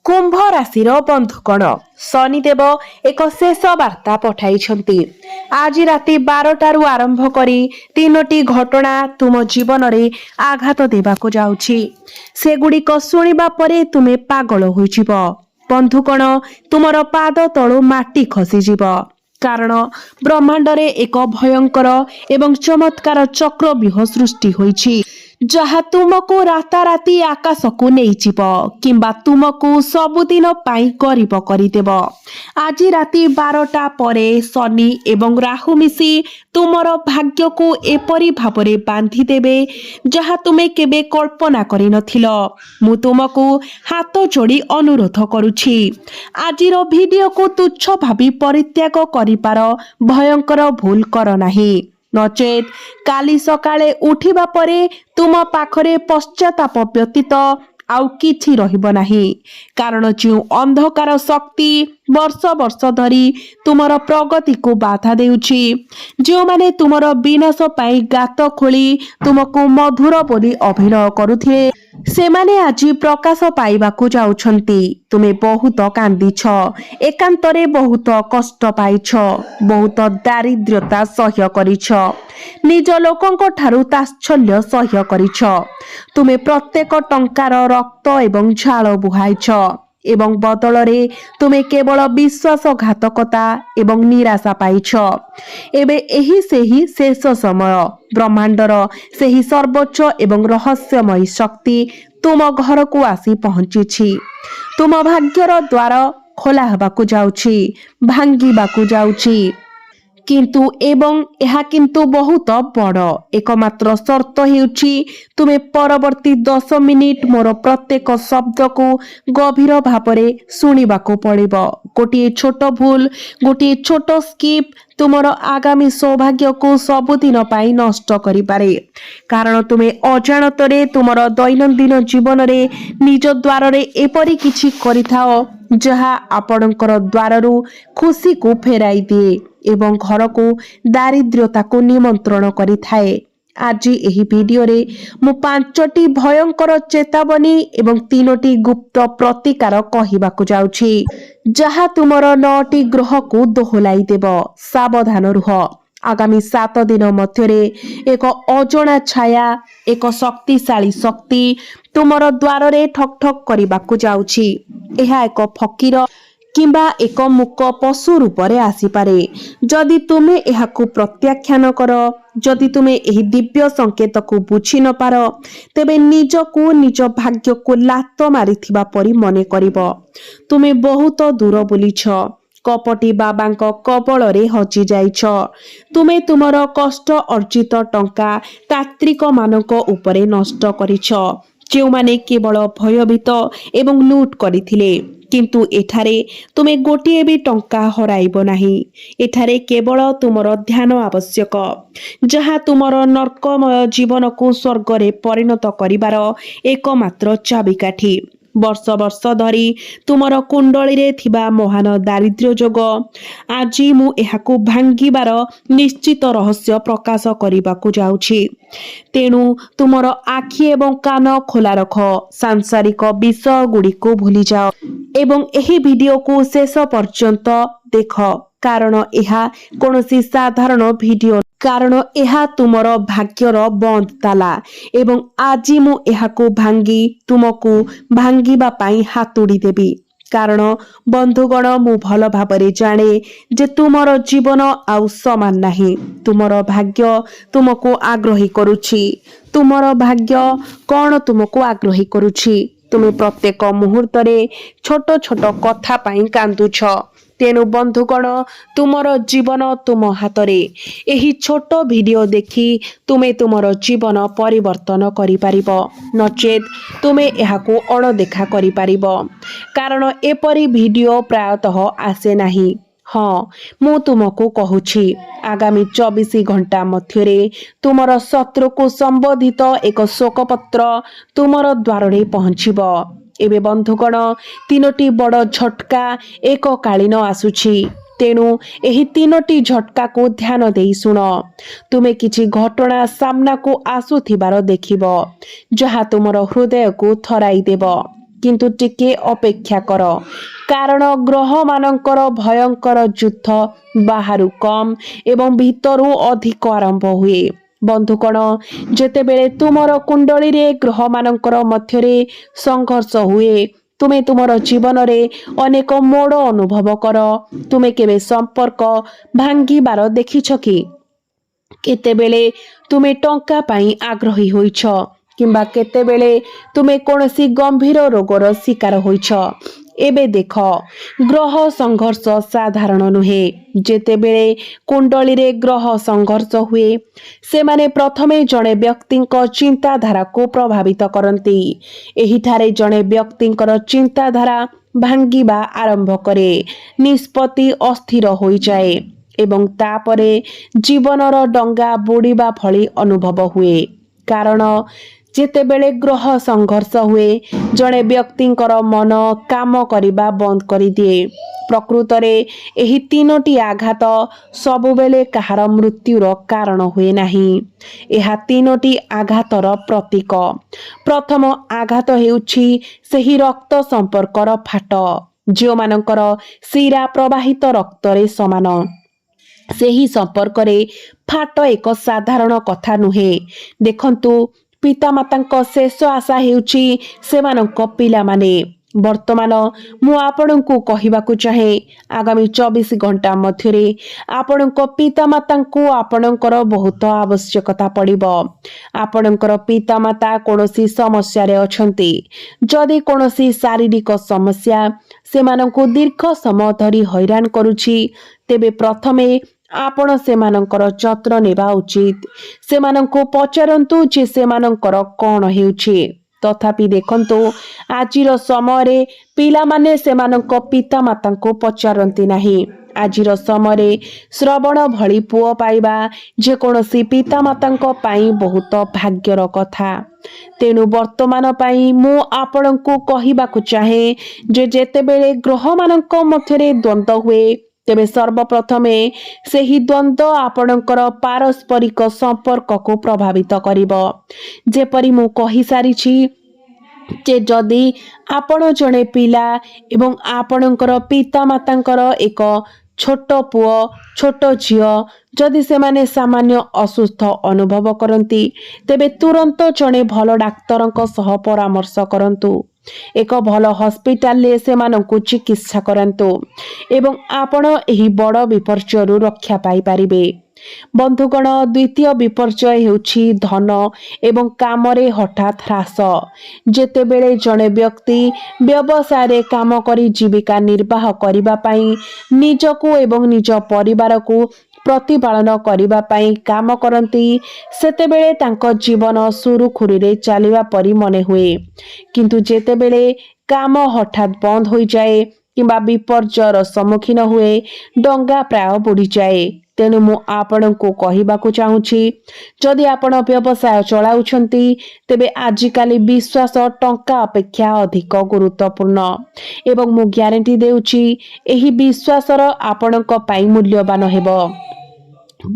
कुंभ राशि बंधुगण शनिदेव एक शेष वार्ता पठाई। आज राति 12 आरंभ करी 3टी घटना तुम जीवन रे आघात देवाको जाउछि। सेगुड़िक शुणिबा परे तुमे पागल होइजिब। बंधुगण तुमर पाद तळु माटी खसीजिब, कारण ब्रह्मांड रे एक भयंकर एवं चमत्कार चक्रव्यूह सृष्टि होइछि, जहा तुमको राताराती आकाश को नहीं जीव किंबा तुमको सबुदिन पाई गरीब करदेव। आज राति 12टा परे शनि एवं राहु मिसी तुमर भाग्य को एपरी भावरे बांधी देबे जहा तुमे केबे कल्पना करि नथिलो। मु तुमको हाथ जोड़ी अनुरोध करुछि, आजिर वीडियो को तुच्छ भावी परित्याग करिपार भयंकर भूल कर नाही, नचेत काली सकाळे उठिबा परे तुम पाखरे पश्चाताप व्यतीत आउ किछि रहिबो नाही। कारण जो अंधकार शक्ति वर्ष वर्ष धरी तुमर प्रगति को बाधा देउछि, जो माने तुमर विनाश पाई गात खोली तुमको मधुर बोली अभिनय करुथिले, सेमाने आज प्रकाश पाइबाकू जाउछंती। तुमे बहुत कांदीछ, एकांतरे बहुत कष्ट पाइछ, बहुत दारिद्र्यता सह्य करिछ, निज लोकंक ठारू ताच्छल्य सह्य करिछ। तुमे प्रत्येक टंकार रक्त एवं झाल बुहाइछ एवं बदलरे तुमे केवल विश्वासघातकता एवं निराशा पाइछ। एबे एही सेही शेष समय ब्रह्मांडर सेही सर्वोच्च एवं रहस्यमयी शक्ति तुम घर को आसी पहुंची। तुम भाग्यर द्वार खोला हबाकू जाउछि, भांगिबाकू जाउछि, किंतु एवं यह किंतु बहुत बड़। एकमात्र शर्त हेउछि तुमे परवर्ती 10 मिनिट मोर प्रत्येक शब्द को गभीर भावरे सुनिबाको पड़िबो। गोटे छोट भूल, गोटे छोट स्किप तुमर आगामी सौभाग्य को सबुदिन पाई नष्ट करि पारे। कारण तुमे अजाणतरे तुमर दैनंदिन जीवन रे निज द्वार रे एपरी किछि करिथाओ जहा आपणकर द्वाररू खुशी को फेराई दिए एवं घर को दारिद्र्यता को निमंत्रण करि थाए। आज एही वीडियो रे मु 5टी भयंकर चेतावनी एवं 3टी गुप्त प्रतिकार कहिबाकू जाउछि, जहा तुमर 9टी ग्रह को दोहलाई देव। सावधान रुह। आगामी 7 दिन मध्यरे एक अजଣା छाया, एक शक्तिशाली शक्ति तुमर द्वार रे ठक ठक करिबाकू जाउछि। एहा एक फकीर किंबा एक मूक पशु रूप रे आसीपारे। जदि तुमे एहाकू प्रत्याख्यान कर, जदि तुमे एही दिव्य संकेत को बुझी न पार, तेबे निज को निज भाग्य को लात मारिथिबा परी मने करिब। तुमे बहुत दूर बुलिछ, कपटी बाबांक कबल रे हजि जाइछ। तुमे तुमर कष्ट अर्जित टंका तात्रिक मानक उपरे नष्ट करिछ, जे माने केवल भयभीत एवं लूट करिथिले। किंतु एठारे तुमे गोटिए भी टंका हराइबो नाही। एठारे केवल तुमर ध्यान आवश्यक, जहा तुमर नरकमय जीवन को स्वर्ग रे परिणत करिबार एकमात्र चाबिकाठी। वर्ष वर्ष धरी तुमर कुंडली रे थिबा महान दारिद्र्य जोग आज मु एहाकू भांगिबार निश्चित रहस्य प्रकाश करिबाकू जाउछि। तेणु तुमर आखि एवं कान खोला रख, सांसारिक विषय गुड़ी को भूली जाओ एवं एही वीडियो को शेष पर्यंत देख, कारण यह कोनोसी साधारण वीडियो, कारण यह तुमर भाग्यर बंद ताला एवं आज मु एहाकू भांगी तुमको भांगिबा पाई हातुड़ी देबी। कारण बंधुगण मु भल भाबरे जाने जे तुमर जीवन आउ समान नाही। तुमर भाग्य तुमको आग्रही करुछि। तुमर भाग्य कौन तुमको आग्रही करुछि? तुमे प्रत्येक मुहूर्त रे छोट छोट कथा पाई कांदुछ। तेणु बंधुगण तुमर जीवन तुम हाथ रे। एही छोट वीडियो देखी तुमे तुमर जीवन परिवर्तन करि पारिबो, नचेत तुमे एहाकू अणदेखा करि पारिबो। कारण एपरी वीडियो प्रायतः आसे नाही। हाँ, मु तुमको कहूछि, आगामी 24 घंटा मध्यरे तुमर शत्रु को संबोधित एक शोकपत्र तुमर द्वार रे पहुंचिबो। एबे बंधुगण 3टी बड़ झटका एक कालीन आसुछि। तेणु एही 3टी झटका को ध्यान देई सुन। तुमे किछि घटना सामना को आसुथिबार देखिबो, जहा तुमर हृदय को थराई देबो। କିନ୍ତୁ ଟିକେ ଅପେକ୍ଷା କର, କାରଣ ଗ୍ରହମାନଙ୍କର ଭୟଙ୍କର ଯୁଦ୍ଧ ବାହାରୁ କମ୍ ଏବଂ ଭିତରୁ ଅଧିକ ଆରମ୍ଭ ହୁଏ। ବନ୍ଧୁଗଣ, ଯେତେବେଳେ ତୁମର କୁଣ୍ଡଳୀରେ ଗ୍ରହମାନଙ୍କର ମଧ୍ୟରେ ସଂଘର୍ଷ ହୁଏ, ତୁମେ ତୁମର ଜୀବନରେ ଅନେକ ମୋଡ଼ ଅନୁଭବ କର। ତୁମେ କେବେ ସମ୍ପର୍କ ଭାଙ୍ଗିବାର ଦେଖିଛ କି? କେତେବେଳେ ତୁମେ ଟଙ୍କା ପାଇଁ ଆଗ୍ରହୀ ହୋଇଛ, କିମ୍ବା କେତେବେଳେ ତୁମେ କୌଣସି ଗମ୍ଭୀର ରୋଗର ଶିକାର ହୋଇଛ। ଏବେ ଦେଖ, ଗ୍ରହ ସଂଘର୍ଷ ସାଧାରଣ ନୁହେଁ। ଯେତେବେଳେ କୁଣ୍ଡଳୀରେ ଗ୍ରହ ସଂଘର୍ଷ ହୁଏ, ସେମାନେ ପ୍ରଥମେ ଜଣେ ବ୍ୟକ୍ତିଙ୍କ ଚିନ୍ତାଧାରାକୁ ପ୍ରଭାବିତ କରନ୍ତି। ଏହିଠାରେ ଜଣେ ବ୍ୟକ୍ତିଙ୍କର ଚିନ୍ତାଧାରା ଭାଙ୍ଗିବା ଆରମ୍ଭ କରେ, ନିଷ୍ପତ୍ତି ଅସ୍ଥିର ହୋଇଯାଏ ଏବଂ ତାପରେ ଜୀବନର ଡଙ୍ଗା ବୁଡ଼ିବା ଭଳି ଅନୁଭବ ହୁଏ। କାରଣ ଯେତେବେଳେ ଗ୍ରହ ସଂଘର୍ଷ ହୁଏ, ଜଣେ ବ୍ୟକ୍ତିଙ୍କର ମନ କାମ କରିବା ବନ୍ଦ କରିଦିଏ। ପ୍ରକୃତରେ ଏହି ତିନୋଟି ଆଘାତ ସବୁବେଳେ କାହାର ମୃତ୍ୟୁର କାରଣ ହୁଏ ନାହିଁ। ଏହା ତିନୋଟି ଆଘାତର ପ୍ରତୀକ। ପ୍ରଥମ ଆଘାତ ହେଉଛି ସେହି ରକ୍ତ ସମ୍ପର୍କର ଫାଟ, ଯେଉଁମାନଙ୍କର ଶିରା ପ୍ରବାହିତ ରକ୍ତରେ ସମାନ। ସେହି ସମ୍ପର୍କରେ ଫାଟ ଏକ ସାଧାରଣ କଥା ନୁହେଁ। ଦେଖନ୍ତୁ, ପିତାମାତାଙ୍କ ଶେଷ ଆଶା ହେଉଛି ସେମାନଙ୍କ ପିଲାମାନେ। ବର୍ତ୍ତମାନ ମୁଁ ଆପଣଙ୍କୁ କହିବାକୁ ଚାହେଁ, ଆଗାମୀ 24 ଘଣ୍ଟା ମଧ୍ୟରେ ଆପଣଙ୍କ ପିତାମାତାଙ୍କୁ ଆପଣଙ୍କର ବହୁତ ଆବଶ୍ୟକତା ପଡ଼ିବ। ଆପଣଙ୍କର ପିତାମାତା କୌଣସି ସମସ୍ୟାରେ ଅଛନ୍ତି। ଯଦି କୌଣସି ଶାରୀରିକ ସମସ୍ୟା ସେମାନଙ୍କୁ ଦୀର୍ଘ ସମୟ ଧରି ହଇରାଣ କରୁଛି, ତେବେ ପ୍ରଥମେ ଆପଣ ସେମାନଙ୍କର ଯତ୍ନ ନେବା ଉଚିତ। ସେମାନଙ୍କୁ ପଚାରନ୍ତୁ ଯେ ସେମାନଙ୍କର କ'ଣ ହେଉଛି। ତଥାପି ଦେଖନ୍ତୁ, ଆଜିର ସମୟରେ ପିଲାମାନେ ସେମାନଙ୍କ ପିତାମାତାଙ୍କୁ ପଚାରନ୍ତି ନାହିଁ। ଆଜିର ସମୟରେ ଶ୍ରବଣ ଭଳି ପୁଅ ପାଇବା ଯେକୌଣସି ପିତାମାତାଙ୍କ ପାଇଁ ବହୁତ ଭାଗ୍ୟର କଥା। ତେଣୁ ବର୍ତ୍ତମାନ ପାଇଁ ମୁଁ ଆପଣଙ୍କୁ କହିବାକୁ ଚାହେଁ ଯେ ଯେତେବେଳେ ଗ୍ରହମାନଙ୍କ ମଧ୍ୟରେ ଦ୍ୱନ୍ଦ୍ୱ ହୁଏ, ତେବେ ସର୍ବପ୍ରଥମେ ସେହି ଦ୍ୱନ୍ଦ୍ୱ ଆପଣଙ୍କର ପାରସ୍ପରିକ ସମ୍ପର୍କକୁ ପ୍ରଭାବିତ କରିବ। ଯେପରି ମୁଁ କହିସାରିଛି ଯେ ଯଦି ଆପଣ ଜଣେ ପିଲା ଏବଂ ଆପଣଙ୍କର ପିତାମାତାଙ୍କର ଏକ ଛୋଟ ପୁଅ, ଛୋଟ ଝିଅ, ଯଦି ସେମାନେ ସାମାନ୍ୟ ଅସୁସ୍ଥ ଅନୁଭବ କରନ୍ତି, ତେବେ ତୁରନ୍ତ ଜଣେ ଭଲ ଡାକ୍ତରଙ୍କ ସହ ପରାମର୍ଶ କରନ୍ତୁ। ଏକ ଭଲ ହସ୍ପିଟାଲରେ ସେମାନଙ୍କୁ ଚିକିତ୍ସା କରାନ୍ତୁ ଏବଂ ଆପଣ ଏହି ବଡ଼ ବିପର୍ଯ୍ୟୟରୁ ରକ୍ଷା ପାଇପାରିବେ। ବନ୍ଧୁଗଣ, ଦ୍ୱିତୀୟ ବିପର୍ଯ୍ୟୟ ହେଉଛି ଧନ ଏବଂ କାମରେ ହଠାତ୍ ହ୍ରାସ। ଯେତେବେଳେ ଜଣେ ବ୍ୟକ୍ତି ବ୍ୟବସାୟରେ କାମ କରି ଜୀବିକା ନିର୍ବାହ କରିବା ପାଇଁ, ନିଜକୁ ଏବଂ ନିଜ ପରିବାରକୁ ପ୍ରତିପାଳନ କରିବା ପାଇଁ କାମ କରନ୍ତି, ସେତେବେଳେ ତାଙ୍କ ଜୀବନ ସୁରୁଖୁରୁରେ ଚାଲିବା ପରି ମନେ ହୁଏ। କିନ୍ତୁ ଯେତେବେଳେ କାମ ହଠାତ୍ ବନ୍ଦ ହୋଇଯାଏ କିମ୍ବା ବିପର୍ଯ୍ୟୟର ସମ୍ମୁଖୀନ ହୁଏ, ଡଙ୍ଗା ପ୍ରାୟ ବୁଡ଼ିଯାଏ। ତେଣୁ ମୁଁ ଆପଣଙ୍କୁ କହିବାକୁ ଚାହୁଁଛି, ଯଦି ଆପଣ ବ୍ୟବସାୟ ଚଳାଉଛନ୍ତି, ତେବେ ଆଜିକାଲି ବିଶ୍ୱାସ ଟଙ୍କା ଅପେକ୍ଷା ଅଧିକ ଗୁରୁତ୍ୱପୂର୍ଣ୍ଣ ଏବଂ ମୁଁ ଗ୍ୟାରେଣ୍ଟି ଦେଉଛି, ଏହି ବିଶ୍ୱାସର ଆପଣଙ୍କ ପାଇଁ ମୂଲ୍ୟବାନ ହେବ।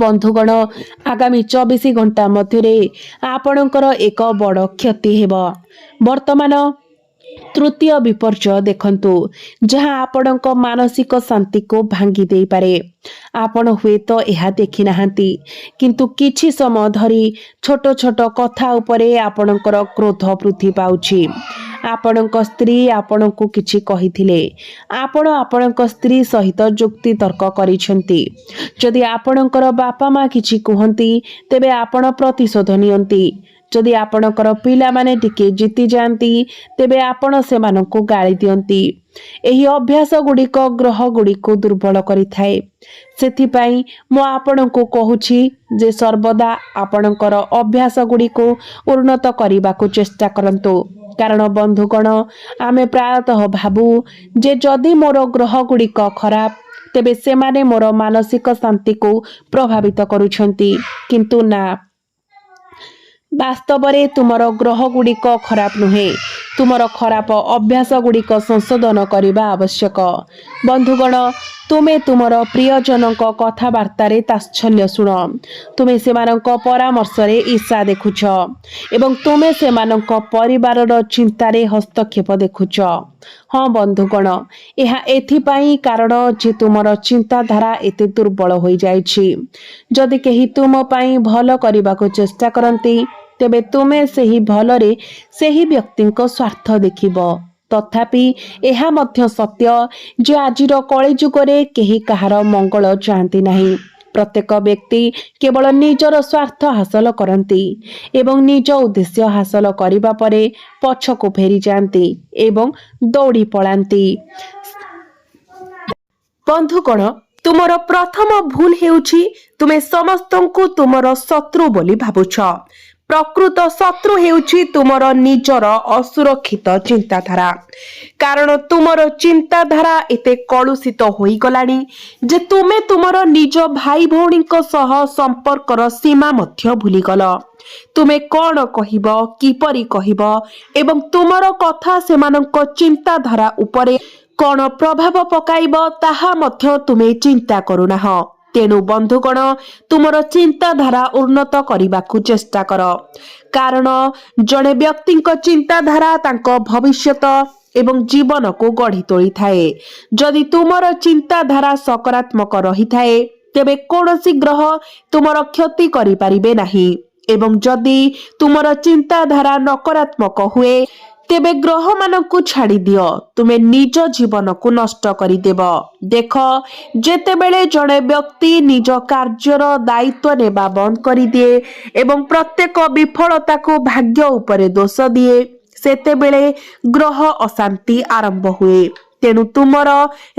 ବନ୍ଧୁଗଣ, ଆଗାମୀ 24 ଘଣ୍ଟା ମଧ୍ୟରେ ଆପଣଙ୍କର ଏକ ବଡ଼ କ୍ଷତି ହେବ। ବର୍ତ୍ତମାନ ତୃତୀୟ ବିପର୍ଯ୍ୟୟ ଦେଖନ୍ତୁ, ଯାହା ଆପଣଙ୍କ ମାନସିକ ଶାନ୍ତିକୁ ଭାଙ୍ଗି ଦେଇପାରେ। ଆପଣ ହୁଏତ ଏହା ଦେଖିନାହାନ୍ତି, କିନ୍ତୁ କିଛି ସମୟ ଧରି ଛୋଟ ଛୋଟ କଥା ଉପରେ ଆପଣଙ୍କର କ୍ରୋଧ ବୃଦ୍ଧି ପାଉଛି। ଆପଣଙ୍କ ସ୍ତ୍ରୀ ଆପଣଙ୍କୁ କିଛି କହିଥିଲେ, ଆପଣ ଆପଣଙ୍କ ସ୍ତ୍ରୀ ସହିତ ଯୁକ୍ତି ତର୍କ କରିଛନ୍ତି। ଯଦି ଆପଣଙ୍କର ବାପା ମା କିଛି କୁହନ୍ତି, ତେବେ ଆପଣ ପ୍ରତିଶୋଧ ନିଅନ୍ତି। ଯଦି ଆପଣଙ୍କର ପିଲାମାନେ ଟିକେ ଜିତି ଯାଆନ୍ତି, ତେବେ ଆପଣ ସେମାନଙ୍କୁ ଗାଳି ଦିଅନ୍ତି। ଏହି ଅଭ୍ୟାସ ଗୁଡ଼ିକ ଗ୍ରହ ଗୁଡ଼ିକୁ ଦୁର୍ବଳ କରିଥାଏ। ସେଥିପାଇଁ ମୁଁ ଆପଣଙ୍କୁ କହୁଛି ଯେ ସର୍ବଦା ଆପଣଙ୍କର ଅଭ୍ୟାସ ଗୁଡ଼ିକୁ ଉନ୍ନତ କରିବାକୁ ଚେଷ୍ଟା କରନ୍ତୁ। କାରଣ ବନ୍ଧୁଗଣ, ଆମେ ପ୍ରାୟତଃ ଭାବୁ ଯେ ଯଦି ମୋର ଗ୍ରହ ଗୁଡ଼ିକ ଖରାପ, ତେବେ ସେମାନେ ମୋର ମାନସିକ ଶାନ୍ତିକୁ ପ୍ରଭାବିତ କରୁଛନ୍ତି। କିନ୍ତୁ ନା, ବାସ୍ତବରେ ତୁମର ଗ୍ରହ ଗୁଡ଼ିକ ଖରାପ ନୁହେଁ, तुमर खराब अभ्यास गुड़िक संशोधन करने आवश्यक। बंधुगण, तुमे तुमर प्रियजन कथबार्तार ताच्छल्य शुण, तुमे सेमानक परामर्श ईर्षा देखुछ एवं तुमे सेमानक परिवारर चिंतार हस्तक्षेप देखुछ। हाँ बंधुगण, यह एथिपाई कारण जे तुमर चिंताधारा एते दुर्बल हो जाइछि। जदि केही तुम पाई भल करने को चेष्टा करती तेबे तुमे सेही भलरे सेही व्यक्तिंक स्वार्थ देखिब। तथापि यह मध्य सत्य जे आजिर कलिजुगरे केही कहार मंगल चाहती नहीं। प्रत्येक व्यक्ति केवल निजर स्वार्थ हासिल करती एवं निज उद्देश्य हासिल करिबा परे पछको फेरी जाती एवं दौड़ी पलांती। बंधुगण, तुमर प्रथम भूल हेउछि तुमे समस्तंकु तुमर शत्रु बोली भाबुछ। प्रकृत शत्रु हेउछि तुमर निजर असुरक्षित चिंताधारा। कारण तुमर चिंताधारा एते कलुषित होई गलानी जे तुमे तुमर निज भाई भौणीक सह संपर्कर सीमा मध्य भूली गल। तुमे कौन कहिब, किपरि कहिब एवं तुमर कथा सेमानक चिंताधारा उपरे कौन प्रभाव पकाइब ताहा मध्य तुमे चिंता करुनाह। तेणु बंधुगण, तुमर चिंताधारा उन्नत करने को चेष्टा कर। कारण जड़े व्यक्ति चिंताधारा तांको भविष्यत एवं जीवन को गढ़ी तोली थाए। जदि तुमर चिंताधारा सकारात्मक रही थाए तेबे कौनसी ग्रह तुमर क्षति करि परिबे नाही एवं जदि तुमर चिंताधारा नकारात्मक हुए तेबे ग्रह मानकु छाड़ी दियो, तुमे निज जीवन को नष्ट करि देब। देख, जेतेबेले जड़े व्यक्ति निज कार्यर दायित्व नेबा बंद करि दिए एवं प्रत्येक विफलता को भाग्य उपरे दोष दिए सेतेबेले ग्रह अशांति आरंभ हुए। तेणु तुमर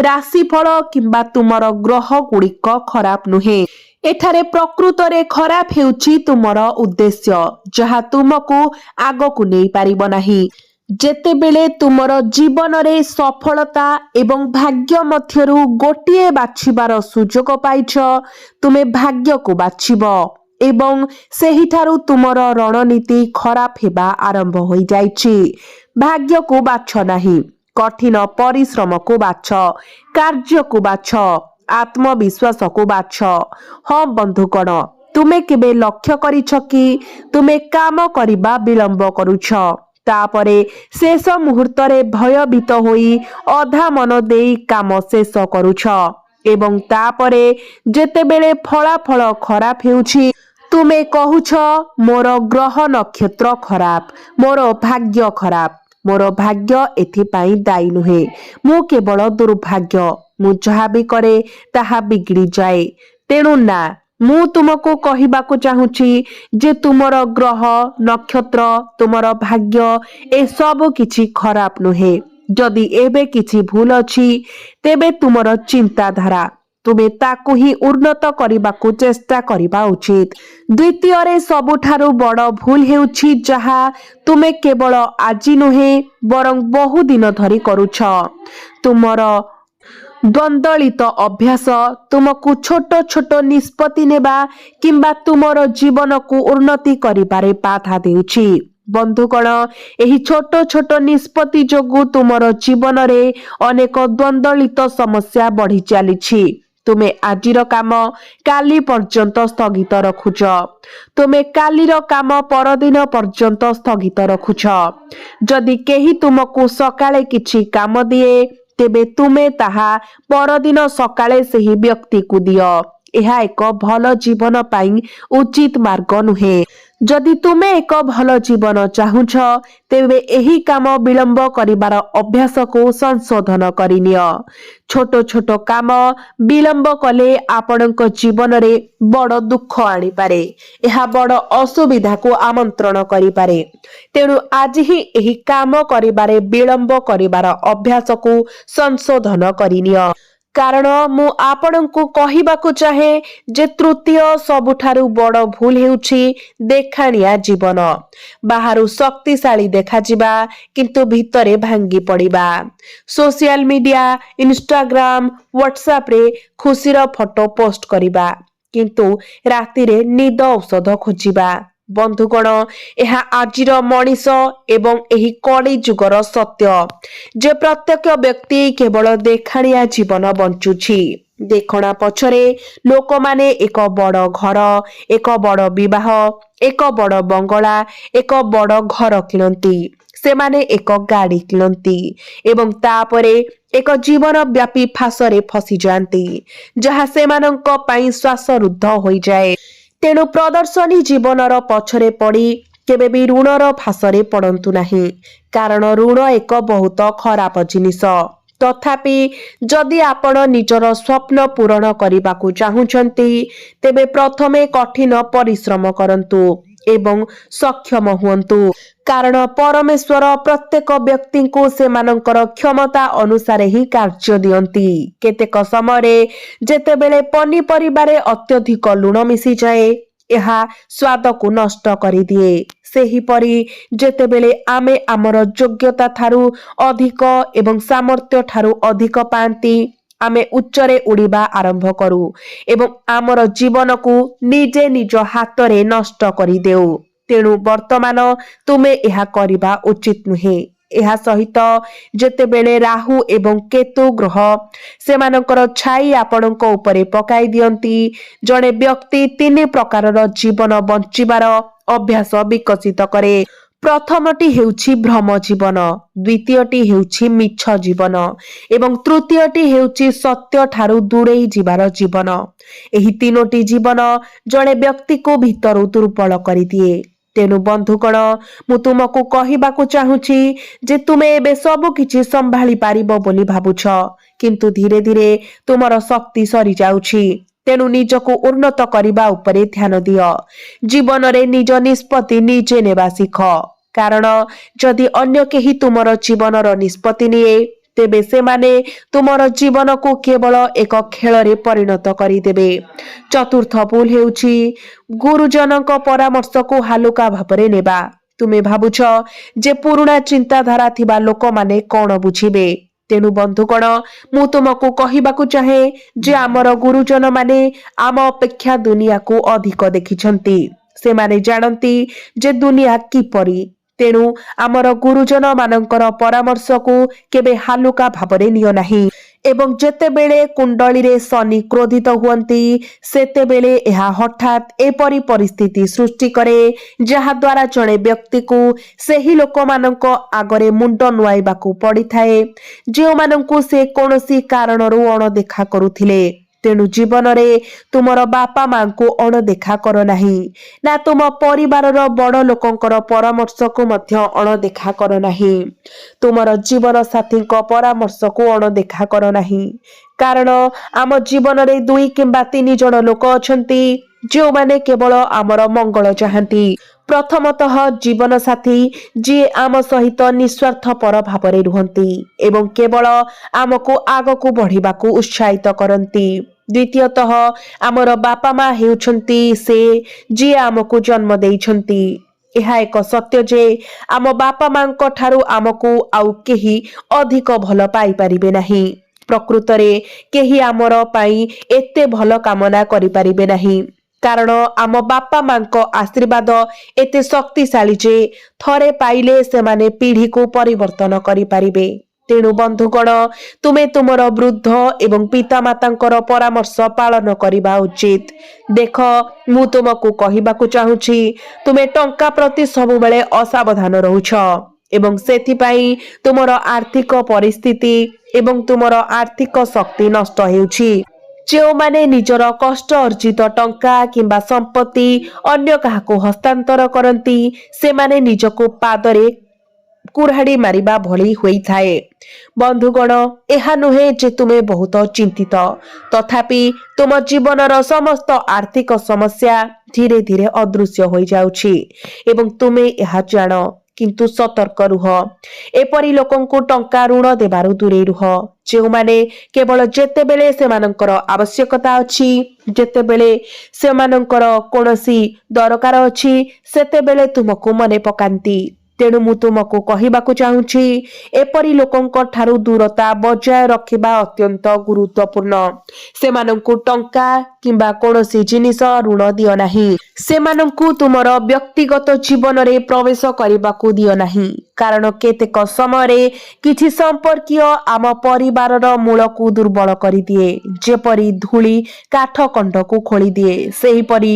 राशिफल किंबा तुमर ग्रह गुड़िक खराब नुहे। एठारे प्रकृतरे खराब हेउछि तुमर उद्देश्य जहा तुमको आगकु नै पारिबो नाही। जेतेबेले तुमर जीवन रे सफलता एवं भाग्य मध्यरु गोटिए बाछिबार सुजोग पाइछ, तुमे भाग्य को बाछिब एवं सेहिठारु तुमर रणनीति खराब हेबा आरंभ हो जाइछि। भाग्य को बाछ नाही, कठिन परिश्रम को बाछ, कार्य को बाछ, आत्मविश्वास को बाछ। हाँ बंधुगण, तुमे केबे लक्ष्य करिछ कि तुमे काम करिबा विलंब करुछ, तापरे शेष मुहूर्त रे भयभीत होई अधा मन देई काम शेष करुछ एवं तापरे जेतेबेले फलाफल खराब हेउछि तुमे कहुछ मोर ग्रह नक्षत्र खराब, मोर भाग्य खराब, मोर भाग्य एथिपाई दायी नुहे, मु केवल दुर्भाग्य, मु जहा भी करे ताहा बिगड़ी जाए। तेणु ना, मु तुमको कहिबाको चाहूची जे तुमर ग्रह नक्षत्र तुमर भाग्य ए सब किछि खराब नुहे। जदि एबे किछि भूल अछि तेबे तुमर चिंताधारा तुमे ताकु ही उन्नत करिबाको चेष्टा करिबा उचित। द्वितीय रे सबुठारु बड़ भूल हेउछि जहा तुमे केवल आजि नुहे बरं बहु दिन धरि करूछ। तुमर द्वंद्वलित अभ्यास तुमको छोट छोट निष्पत्ति नेबा किंबा तुमर जीवन को उन्नति करिबारे बाधा देउछि। बंधुगण, एही छोट छोट निष्पत्ति जोगु तुमर जीवन रे अनेक द्वंद्वलित समस्या बढ़ी चलीछि। तुमे आजिर काम काली पर्यंत स्थगित रखुछ, तुमे कालीर काम परदिन पर्यंत स्थगित रखुछ। जदि केही तुमको सकाळे किछि काम दिए तेबे तुमे ताहा परदिन सकाळे सेही व्यक्ति को दियो। यह एक भल जीवन पाई उचित मार्ग नुहे। जदि तुमे एक भल जीवन चाहुछ तेबे एही काम विलंब करिबार अभ्यास को संशोधन करिनियो। छोट छोट काम विलंब कले आपणक जीवन रे बड़ दुख आनी पारे, यह बड़ असुविधा को आमंत्रण करि पारे। तेणु आज ही एही काम करिबारे विलंब करिबार अभ्यास को संशोधन करिनियो। कारण मु आपणको कहिबाको चाहे जे तृतीय सबुठारु बड़ भूल हेउछि देखानिया जीवन। बाहरु शक्तिशाली देखा जिबा किंतु भितरे भांगी पड़िबा। सोशल मीडिया, इंस्टाग्राम, व्हाट्सएप रे खुशीर फोटो पोस्ट करिबा किंतु राति रे निद औषध खोजिबा। बंधुगण यह आजिर मनीष एवं एही कली जुगर सत्य जे प्रत्येक व्यक्ति केवल देखाणिया जीवन बंचुछि। देखणा पछरे लोक माने एक बड़ घर, एक बड़ विवाह, एक बड़ बंगला, एक बड़ घर किणती, सेमाने एक गाड़ी किणती एवं तापरे एक जीवन व्यापी फासरे फसी जाती जहा सेमानंक पई श्वासरुद्ध होई जाए। तेणु प्रदर्शनी जीवनर पछरे पड़ी केबे भी ऋणर फासरे पड़ंतु नाही, कारण ऋण एक बहुत खराब जिनिस। तथापि जदि आपण निजर स्वप्न पूरण करने चाहूचंती तेबे प्रथमे कठिन परिश्रम करंतु एवं सक्षम हुअन्तु, कारण परमेश्वर प्रत्येक व्यक्ति को सेमानंकर क्षमता अनुसार ही कार्य दियंती। केतेक समय जेतेबेले पनीपरिबारे अत्यधिक लुण मिसी जाए यह स्वाद को नष्ट करि दिए, सेहीपरि जेतेबेले आमे आमर योग्यता थारु अधिक एवं सामर्थ्य थारु अधिक पांती आमे उच्चरे उड़ीबा आरंभ करू एवं आमर जीवन को निजे निज हाथ रे नष्ट करि देउ। तेणु वर्तमान तुमे यह करिबा उचित नुहे। यह सहित जेतेबेले राहु एवं केतु ग्रह सेमानंकर छाई आपणक उपरे पकाई दियंती जणे व्यक्ति तीन प्रकारर जीवन बंचिबार अभ्यास विकसित करे। प्रथमटी हेउछि भ्रम जीवन, द्वितीयटी हेउछि मिछ जीवन एवं तृतीयटी हेउछि सत्य ठारू दूरेई जीवार जीवन। एही तीनोटी जीवन जणे व्यक्ति को भीतरु दुर्बल करि दिए। तेणु बंधुगण मु तुमको कहिबाकू चाहूछि जे तुमे एबे सब किछि संभाली पारिबो बोली भाबुछ, किंतु धीरे धीरे तुमर शक्ति सरी जाउछि। तेणु निजको उन्नत करिबा उपरे ध्यान दियो। जीवन रे निज निष्पत्ति निजे नेबा सिख, कारण जदि अन्य केही तुमर जीवनर निष्पत्ति निए तेबे से माने तुमर जीवन को केवल एक खेल रे परिणत करिदेबे। चतुर्थ भूल हेउछि गुरुजनक परामर्श को हालुका भाबरे नेबा। तुमे भाबुछ जे पुराना चिंताधारा थिबा लोक माने कोन बुझिबे। तेणु बंधुगण मु तुमको कहिबाकू चाहे जे आमर गुरुजन माने आम अपेक्षा दुनिया को अधिक देखिछंती, से माने जानती जे दुनिया किपरि। तेणु आमर गुरुजन मानकर परामर्श को केबे हालुका भाबरे नियो नाही एवं जेतेबेले कुंडली रे शनि क्रोधित हुअंती सेतेबेले एहा हठात एपरी परिस्थिति सृष्टि करे जहा द्वारा जणे व्यक्ति को सेही लोक मानक आगरे मुंड नुआइबाकू पड़ी थाए जे मानकू से कोनोसी कारणरू अणदेखा करुथिले। तेणु जीवन रे तुमर बापा मां को अणदेखा कर नाही, ना तुम परिवारर बड़ लोकंकर परामर्श को मध्य अणदेखा कर नाही, तुमर जीवन साथी परामर्श को अणदेखा कर नाही, कारण आम जीवन रे 2 किंबा 3 जन लोक अछंती जो माने केवल आमर मंगल चाहती। प्रथमतः जीवन साथी जी आम सहित निस्वार्थ पर भावरे रुहंती एवं केवल आमको आगको बढ़िबाकू उत्साहित करंती। द्वितीयतः आमर बापा मां हेउछंती से जी आमको जन्म देइछंती। यह एक सत्य जे आम बापा मां ठारू आमको आउ केही अधिक भल पाई परिबे नाही। प्रकृत रे केही आमर पाई एते भल कामना करि परिबे नाही, कारण आम बापा मां आशीर्वाद एते शक्तिशाली जे थरे पाइले से माने पीढ़ी को परिवर्तन करि परिबे। तेणु बंधुगण तुमे तुमर वृद्ध एवं पिता मातांकर परामर्श पालन करिबा उचित। देख मु तुमको कहिबाकू चाहूछि तुमे टंका प्रति सब बेले असावधान रहुछ एवं सेथिपाई तुमर आर्थिक परिस्थिति एवं तुमर आर्थिक शक्ति नष्ट हेउछि। जो माने निजर कष्ट अर्जित टंका किंबा संपत्ति अन्य काहाको हस्तांतर करंती से माने निजको पादरे कुराड़ी मारिबा भली होई थाए। बंधुगण एहा नुहे जे तुमे बहुत चिंतित, तथापि तुम जीवनर समस्त आर्थिक समस्या धीरे धीरे अदृश्य होई जाउछि एवं तुमे एहा जान, किंतु सतर्क रुह। एपरी लोकंकु टंका ऋण देबारु दूरे रुह जे माने केवल जेतेबेले सेमानंकर आवश्यकता अछि, जेतेबेले सेमानंकर कोनोसी दरकार अछि सेतेबेले तुमको मने पकांती। ତେଣୁ ମୁଁ ତୁମକୁ କହିବାକୁ ଚାହୁଁଛି, ଏପରି ଲୋକଙ୍କ ଠାରୁ ଦୂରତା ବଜାୟ ରଖିବା ଅତ୍ୟନ୍ତ ଗୁରୁତ୍ୱପୂର୍ଣ୍ଣ। ସେମାନଙ୍କୁ ଟଙ୍କା କିମ୍ବା କୌଣସି ଜିନିଷ ଋଣ ଦିଅ ନାହିଁ। ସେମାନଙ୍କୁ ତୁମର ବ୍ୟକ୍ତିଗତ ଜୀବନରେ ପ୍ରବେଶ କରିବାକୁ ଦିଅ ନାହିଁ, କାରଣ କେତେକ ସମୟରେ କିଛି ସମ୍ପର୍କୀୟ ଆମ ପରିବାରର ମୂଳକୁ ଦୁର୍ବଳ କରିଦିଏ। ଯେପରି ଧୂଳି କାଠ କଣ୍ଡକୁ ଖୋଳିଦିଏ, ସେହିପରି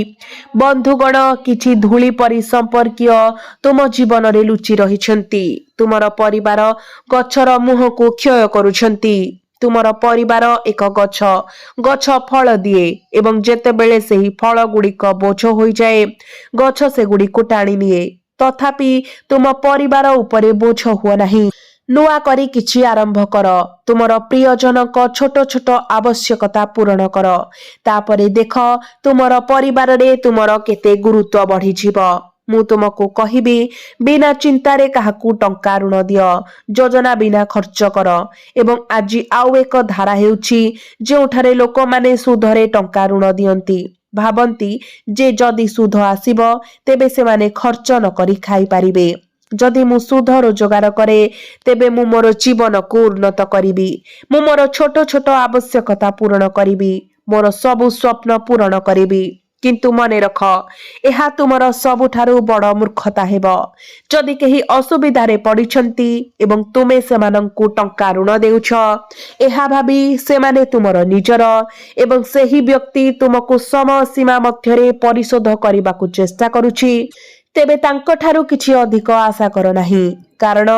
ବନ୍ଧୁଗଣ, କିଛି ଧୂଳି ପରି ସମ୍ପର୍କୀୟ ତୁମ ଜୀବନରେ ଲୁଚି ରହିଛନ୍ତି। ତୁମର ପରିବାର ଗଛର ମୁହଁକୁ କ୍ଷୟ କରୁଛନ୍ତି। ତୁମର ପରିବାର ଏକ ଗଛ। ଗଛ ଫଳ ଦିଏ ଏବଂ ଯେତେବେଳେ ସେହି ଫଳ ଗୁଡ଼ିକ ବୋଝ ହୋଇଯାଏ, ଗଛ ସେଗୁଡ଼ିକୁ ଟାଣି ନିଏ। ତଥାପି ତୁମ ପରିବାର ଉପରେ ବୋଝ ହୁଅ ନାହିଁ। ନୂଆ କରି କିଛି ଆରମ୍ଭ କର। ତୁମର ପ୍ରିୟଜନଙ୍କ ଛୋଟ ଛୋଟ ଆବଶ୍ୟକତା ପୂରଣ କର। ତାପରେ ଦେଖ ତୁମର ପରିବାରରେ ତୁମର କେତେ ଗୁରୁତ୍ୱ ବଢ଼ିଯିବ। ମୁଁ ତୁମକୁ କହିବି, ବିନା ଚିନ୍ତାରେ କାହାକୁ ଟଙ୍କା ଋଣ ଦିଅ। ଯୋଜନା ବିନା ଖର୍ଚ୍ଚ କର। ଏବଂ ଆଜି ଆଉ ଏକ ଧାରା ହେଉଛି ଯେଉଁଠାରେ ଲୋକମାନେ ସୁଧରେ ଟଙ୍କା ଋଣ ଦିଅନ୍ତି। ଭାବନ୍ତି ଯେ ଯଦି ସୁଧ ଆସିବ ତେବେ ସେମାନେ ଖର୍ଚ୍ଚ ନ କରି ଖାଇପାରିବେ। ଯଦି ମୁଁ ସୁଧ ରୋଜଗାର କରେ ତେବେ ମୁଁ ମୋର ଜୀବନକୁ ଉନ୍ନତ କରିବି। ମୁଁ ମୋର ଛୋଟ ଛୋଟ ଆବଶ୍ୟକତା ପୂରଣ କରିବି। ମୋର ସବୁ ସ୍ୱପ୍ନ ପୂରଣ କରିବି। କିନ୍ତୁ ମନେ ରଖ, ଏହା ତୁମର ସବୁଠାରୁ ବଡ଼ ମୂର୍ଖତା ହେବ। ଯଦି କେହି ଅସୁବିଧାରେ ପଡ଼ିଛନ୍ତି ଏବଂ ତୁମେ ସେମାନଙ୍କୁ ଟଙ୍କା ଋଣ ଦେଉଛ, ଏହା ଭାବି ସେମାନେ ତୁମର ନିଜର ଏବଂ ସେହି ବ୍ୟକ୍ତି ତୁମକୁ ସମୟ ସୀମା ମଧ୍ୟରେ ପରିଶୋଧ କରିବାକୁ ଚେଷ୍ଟା କରୁଛି, ତେବେ ତାଙ୍କଠାରୁ କିଛି ଅଧିକ ଆଶା କର ନାହିଁ। କାରଣ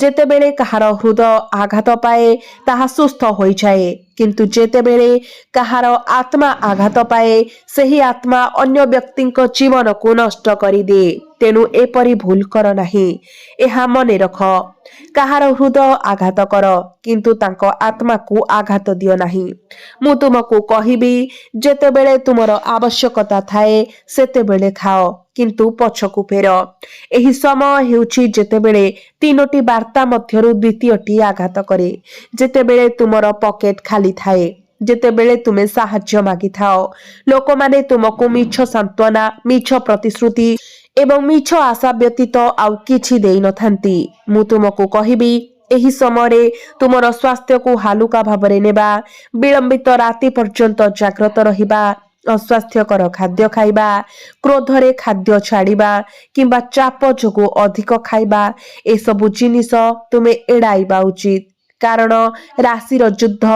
ଯେତେବେଳେ କାହାର ହୃଦୟ ଆଘାତ ପାଏ ତାହା ସୁସ୍ଥ ହୋଇଯାଏ, କିନ୍ତୁ ଯେତେବେଳେ କାହାର ଆତ୍ମା ଆଘାତ ପାଏ ସେହି ଆତ୍ମା ଅନ୍ୟ ବ୍ୟକ୍ତିଙ୍କ ଜୀବନକୁ ନଷ୍ଟ କରିଦିଏ। ତେଣୁ ଏପରି ଭୁଲ କର ନାହିଁ। ଏହା ମନେ ରଖ, କାହାର ହୃଦୟ ଆଘାତ କର, କିନ୍ତୁ ତାଙ୍କ ଆତ୍ମାକୁ ଆଘାତ ଦିଅ ନାହିଁ। ମୁଁ ତୁମକୁ କହିବି, ଯେତେବେଳେ ତୁମର ଆବଶ୍ୟକତା ଥାଏ ସେତେବେଳେ ଖାଅ, କିନ୍ତୁ ପଛକୁ ଫେର। ଏହି ସମୟ ହେଉଛି ଯେତେବେଳେ ତିନୋଟି ବାର୍ତ୍ତା ମଧ୍ୟରୁ ଦ୍ୱିତୀୟଟି ଆଘାତ କରେ। ଯେତେବେଳେ ତୁମର ପକେଟ ଖାଲି ଥାଏ, ଯେତେବେଳେ ତୁମେ ସାହାଯ୍ୟ ମାଗିଥାଅ, ଲୋକମାନେ ତୁମକୁ ମିଛ ସାନ୍ତ୍ୱନା, ମିଛ ପ୍ରତିଶ୍ରୁତି ଏବଂ ମିଛ ଆଶା ବ୍ୟତୀତ ଆଉ କିଛି ଦେଇନଥାନ୍ତି। ମୁଁ ତୁମକୁ କହିବି, ଏହି ସମୟରେ ତୁମର ସ୍ୱାସ୍ଥ୍ୟକୁ ହାଲୁକା ଭାବରେ ନେବା, ବିଳମ୍ବିତ ରାତି ପର୍ଯ୍ୟନ୍ତ ଜାଗ୍ରତ ରହିବା, ଅସ୍ୱାସ୍ଥ୍ୟକର ଖାଦ୍ୟ ଖାଇବା, କ୍ରୋଧରେ ଖାଦ୍ୟ ଛାଡ଼ିବା କିମ୍ବା ଚାପ ଯୋଗୁଁ ଅଧିକ ଖାଇବା, ଏସବୁ ଜିନିଷ ତୁମେ ଏଡ଼ାଇବା ଉଚିତ। କାରଣ ରାଶିର ଯୁଦ୍ଧ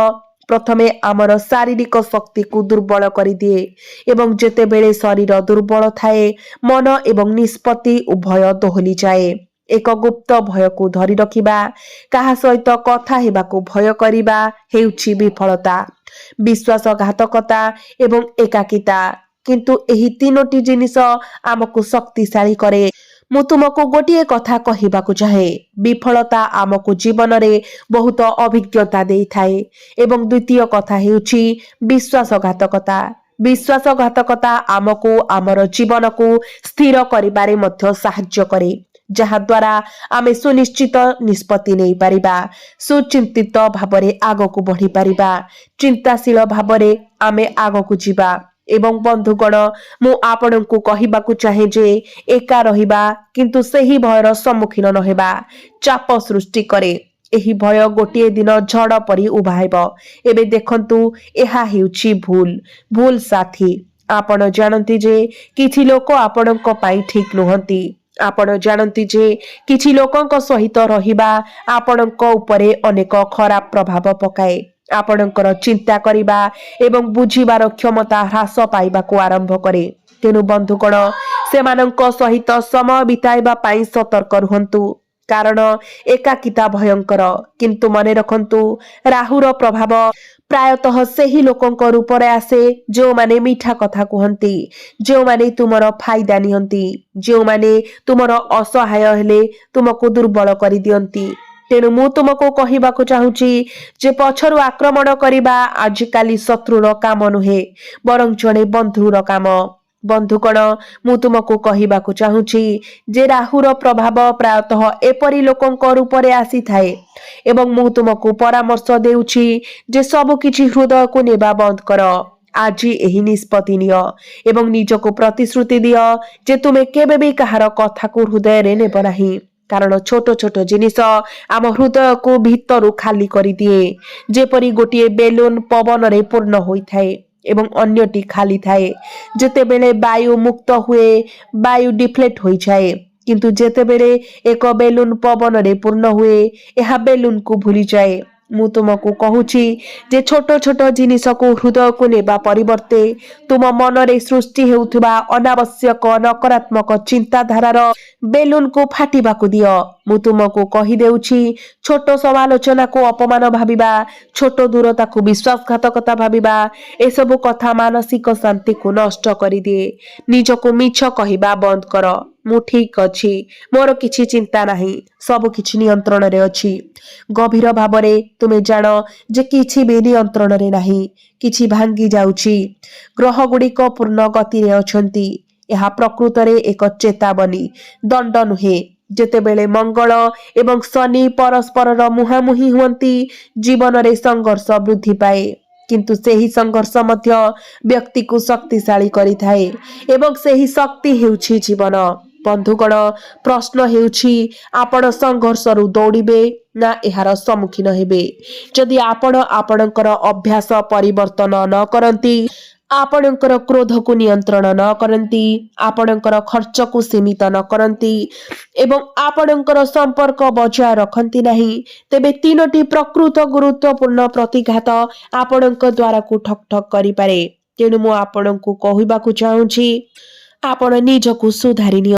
ପ୍ରଥମେ ଆମର ଶାରୀରିକ ଶକ୍ତିକୁ ଦୁର୍ବଳ କରିଦିଏ ଏବଂ ଯେତେବେଳେ ଶରୀର ଦୁର୍ବଳ ଥାଏ, ମନ ଏବଂ ନିଷ୍ପତ୍ତି ଉଭୟ ଦୋହଲିଯାଏ। ଏକ ଗୁପ୍ତ ଭୟକୁ ଧରି ରଖିବା, କାହା ସହିତ କଥା ହେବାକୁ ଭୟ କରିବା ହେଉଛି ବିଫଳତା, ବିଶ୍ୱାସଘାତକତା ଏବଂ ଏକାକିତା। କିନ୍ତୁ ଏହି ତିନୋଟି ଜିନିଷ ଆମକୁ ଶକ୍ତିଶାଳୀ କରେ। ମୁଁ ତୁମକୁ ଗୋଟିଏ କଥା କହିବାକୁ ଚାହେଁ, ବିଫଳତା ଆମକୁ ଜୀବନରେ ବହୁତ ଅଭିଜ୍ଞତା ଦେଇଥାଏ ଏବଂ ଦ୍ୱିତୀୟ କଥା ହେଉଛି ବିଶ୍ୱାସଘାତକତା। ବିଶ୍ୱାସଘାତକତା ଆମକୁ ଆମର ଜୀବନକୁ ସ୍ଥିର କରିବାରେ ମଧ୍ୟ ସାହାଯ୍ୟ କରେ, ଯାହାଦ୍ୱାରା ଆମେ ସୁନିଶ୍ଚିତ ନିଷ୍ପତ୍ତି ନେଇପାରିବା, ସୁଚିନ୍ତିତ ଭାବରେ ଆଗକୁ ବଢ଼ିପାରିବା, ଚିନ୍ତାଶୀଳ ଭାବରେ ଆମେ ଆଗକୁ ଯିବା। ଏବଂ ବନ୍ଧୁଗଣ, ମୁଁ ଆପଣଙ୍କୁ କହିବାକୁ ଚାହେଁ ଯେ ଏକା ରହିବା କିନ୍ତୁ ସେହି ଭୟର ସମ୍ମୁଖୀନ ନ ହେବା ଚାପ ସୃଷ୍ଟି କରେ। ଏହି ଭୟ ଗୋଟିଏ ଦିନ ଝଡ଼ ପରି ଉଭାହେବ। ଏବେ ଦେଖନ୍ତୁ, ଏହା ହେଉଛି ଭୁଲ ସାଥୀ। ଆପଣ ଜାଣନ୍ତି ଯେ କିଛି ଲୋକ ଆପଣଙ୍କ ପାଇଁ ଠିକ ନୁହନ୍ତି। ଆପଣ ଜାଣନ୍ତି ଯେ କିଛି ଲୋକଙ୍କ ସହିତ ରହିବା ଆପଣଙ୍କ ଉପରେ ଅନେକ ଖରାପ ପ୍ରଭାବ ପକାଏ। ଆପଣଙ୍କର ଚିନ୍ତା କରିବା ଏବଂ ବୁଝିବାର କ୍ଷମତା ହ୍ରାସ ପାଇବାକୁ ଆରମ୍ଭ କରେ। ତେଣୁ ବନ୍ଧୁଗଣ, ସେମାନଙ୍କ ସହିତ ସମୟ ବିତାଇବା ପାଇଁ ସତର୍କ ରୁହନ୍ତୁ, କାରଣ ଏକାକିତା ଭୟଙ୍କର। କିନ୍ତୁ ମନେ ରଖନ୍ତୁ, ରାହୁର ପ୍ରଭାବ ପ୍ରାୟତଃ ସେହି ଲୋକଙ୍କ ରୂପରେ ଆସେ ଯେଉଁମାନେ ମିଠା କଥା କୁହନ୍ତି, ଯେଉଁମାନେ ତୁମର ଫାଇଦା ନିଅନ୍ତି, ଯେଉଁମାନେ ତୁମର ଅସହାୟ ହେଲେ ତୁମକୁ ଦୁର୍ବଳ କରିଦିଅନ୍ତି। ତେଣୁ ମୁଁ ତୁମକୁ କହିବାକୁ ଚାହୁଁଛି ଯେ ପଛରୁ ଆକ୍ରମଣ କରିବା ଆଜିକାଲି ଶତ୍ରୁର କାମ ନୁହେଁ, ବରଂ ଜଣେ ବନ୍ଧୁର କାମ। ବନ୍ଧୁଗଣ, ମୁଁ ତୁମକୁ କହିବାକୁ ଚାହୁଁଛି ଯେ ରାହୁର ପ୍ରଭାବ ପ୍ରାୟତଃ ଏପରି ଲୋକଙ୍କ ରୂପରେ ଆସିଥାଏ ଏବଂ ମୁଁ ତୁମକୁ ପରାମର୍ଶ ଦେଉଛି ଯେ ସବୁକିଛି ହୃଦୟକୁ ନେବା ବନ୍ଦ କର। ଆଜି ଏହି ନିଷ୍ପତ୍ତି ନିଅ ଏବଂ ନିଜକୁ ପ୍ରତିଶ୍ରୁତି ଦିଅ ଯେ ତୁମେ କେବେ ବି କାହାର କଥାକୁ ହୃଦୟରେ ନେବ ନାହିଁ। କାରଣ ଛୋଟ ଛୋଟ ଜିନିଷ ଆମ ହୃଦୟକୁ ଭିତରୁ ଖାଲି କରିଦିଏ। ଯେପରି ଗୋଟିଏ ବେଲୁନ ପବନରେ ପୂର୍ଣ୍ଣ ହୋଇଥାଏ ଏବଂ ଅନ୍ୟଟି ଖାଲି ଥାଏ। ଯେତେବେଳେ ବାୟୁ ମୁକ୍ତ ହୁଏ ବାୟୁ ଡିଫ୍ଲେକ୍ଟ ହୋଇଯାଏ, କିନ୍ତୁ ଯେତେବେଳେ ଏକ ବେଲୁନ ପବନରେ ପୂର୍ଣ୍ଣ ହୁଏ ଏହା ବେଲୁନକୁ ଭୁଲିଯାଏ। ମୁଁ ତୁମକୁ କହୁଛି ଯେ ଛୋଟ ଛୋଟ ଜିନିଷକୁ ହୃଦୟକୁ ନେବା ପରିବର୍ତ୍ତେ ତୁମ ମନରେ ସୃଷ୍ଟି ହେଉଥିବା ଅନାବଶ୍ୟକ ନକାରାତ୍ମକ ଚିନ୍ତାଧାରାର ବେଲୁନକୁ ଫାଟିବାକୁ ଦିଅ। ମୁଁ ତୁମକୁ କହିଦେଉଛି, ଛୋଟ ସମାଲୋଚନାକୁ ଅପମାନ ଭାବିବା, ଛୋଟ ଦୂରତାକୁ ବିଶ୍ୱାସଘାତକତା ଭାବିବା, ଏସବୁ କଥା ମାନସିକ ଶାନ୍ତିକୁ ନଷ୍ଟ କରିଦିଏ। ନିଜକୁ ମିଛ କହିବା ବନ୍ଦ କର। ମୁଁ ଠିକ ଅଛି, ମୋର କିଛି ଚିନ୍ତା ନାହିଁ, ସବୁ କିଛି ନିୟନ୍ତ୍ରଣରେ ଅଛି। ଗଭୀର ଭାବରେ ତୁମେ ଜାଣ ଯେ କିଛି ବି ନିୟନ୍ତ୍ରଣରେ ନାହିଁ, କିଛି ଭାଙ୍ଗି ଯାଉଛି। ଗ୍ରହ ଗୁଡ଼ିକ ପୂର୍ଣ୍ଣ ଗତିରେ ଅଛନ୍ତି। ଏହା ପ୍ରକୃତରେ ଏକ ଚେତାବନୀ, ଦଣ୍ଡ ନୁହେଁ। ଯେତେବେଳେ ମଙ୍ଗଳ ଏବଂ ଶନି ପରସ୍ପରର ମୁହାଁମୁହିଁ ହୁଅନ୍ତି ଜୀବନରେ ସଂଘର୍ଷ ବୃଦ୍ଧି ପାଏ, କିନ୍ତୁ ସେହି ସଂଘର୍ଷ ମଧ୍ୟ ବ୍ୟକ୍ତିକୁ ଶକ୍ତିଶାଳୀ କରିଥାଏ ଏବଂ ସେହି ଶକ୍ତି ହେଉଛି ଜୀବନ। ବନ୍ଧୁଗଣ, ପ୍ରଶ୍ନ ହେଉଛି ଆପଣ ସଂଘର୍ଷରୁ ଦୌଡ଼ିବେ ନା ଏହାର ସମ୍ମୁଖୀନ ହେବେ? ଯଦି ଆପଣ ଆପଣଙ୍କର ଅଭ୍ୟାସ ପରିବର୍ତ୍ତନ ନ କରନ୍ତି, ଆପଣଙ୍କର କ୍ରୋଧକୁ ନିୟନ୍ତ୍ରଣ ନ କରନ୍ତି, ଆପଣଙ୍କର ଖର୍ଚ୍ଚକୁ ସୀମିତ ନ କରନ୍ତି ଏବଂ ଆପଣଙ୍କର ସମ୍ପର୍କ ବଜାୟ ରଖନ୍ତି ନାହିଁ, ତେବେ ତିନୋଟି ପ୍ରକୃତ ଗୁରୁତ୍ୱପୂର୍ଣ୍ଣ ପ୍ରତିଘାତ ଆପଣଙ୍କ ଦ୍ୱାରକୁ ଠକ୍ ଠକ୍ କରିପାରେ। ତେଣୁ ମୁଁ ଆପଣଙ୍କୁ କହିବାକୁ ଚାହୁଁଛି, ଆପଣ ନିଜକୁ ସୁଧାରି ନିଅନ୍ତୁ।